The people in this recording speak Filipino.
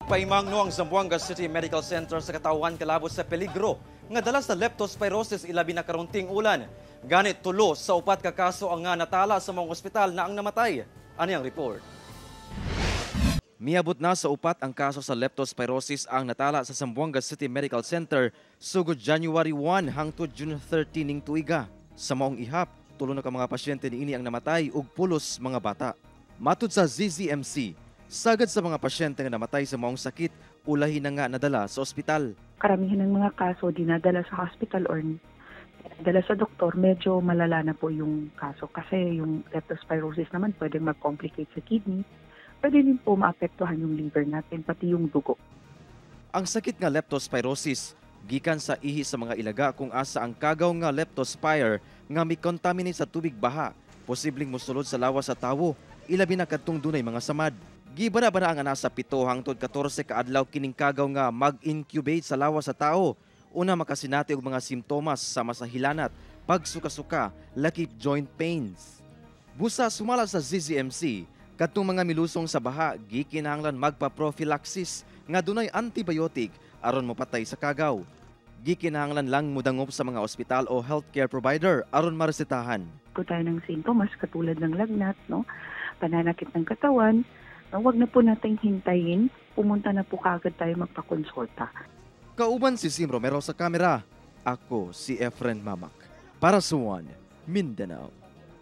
Paimangno ang Zamboanga City Medical Center sa katawan kalabot sa peligro nga dala sa leptospirosis ilabi na karunting ulan. Ganit tulo sa upat ka kaso ang nga natala sa mga ospital na ang namatay. Ani ang report? Miabot na sa upat ang kaso sa leptospirosis ang natala sa Zamboanga City Medical Center sugod January 1 hangtod June 30 ning tuiga. Sa maong ihap, tulo na ka mga pasyente niini ang namatay ug pulos mga bata. Matud sa ZZMC, sagad sa mga pasyente nga namatay sa maong sakit, ulahi na nga nadala sa ospital. Karamihan ng mga kaso dinadala sa hospital or dinadala sa doktor, medyo malala na po yung kaso kasi yung leptospirosis naman pwedeng mag-complicate sa kidney, pwede din po maapektuhan yung liver natin, pati yung dugo. Ang sakit nga leptospirosis, gikan sa ihi sa mga ilaga kung asa ang kagaw nga leptospire nga mi-contaminate sa tubig baha, posibleng mosulod sa lawas sa tawo, ilabi na kadtong dunay mga samad. Gibara-bara ang ana sa 7 hangtod 14 ka adlaw kining kagaw nga mag-incubate sa lawas sa tao. Una makasinati og mga simptomas sama sa hilanat, pagsuka-suka, lakip joint pains. Busa sumala sa ZZMC, kadtong mga milusong sa baha gikinahanglan magpa-prophylaxis nga dunay antibiotic aron mopatay sa kagaw. Gikinahanglan lang mudangop sa mga ospital o healthcare provider aron maresetahan. Kung tayo ng sintomas katulad ng lagnat, no, pananakit ng katawan, huwag na po nating hintayin, pumunta na po kaagad tayo magpakonsulta. Kauban si Sim Romero sa kamera. Ako si Efren Mamak. Para sa One Mindanao.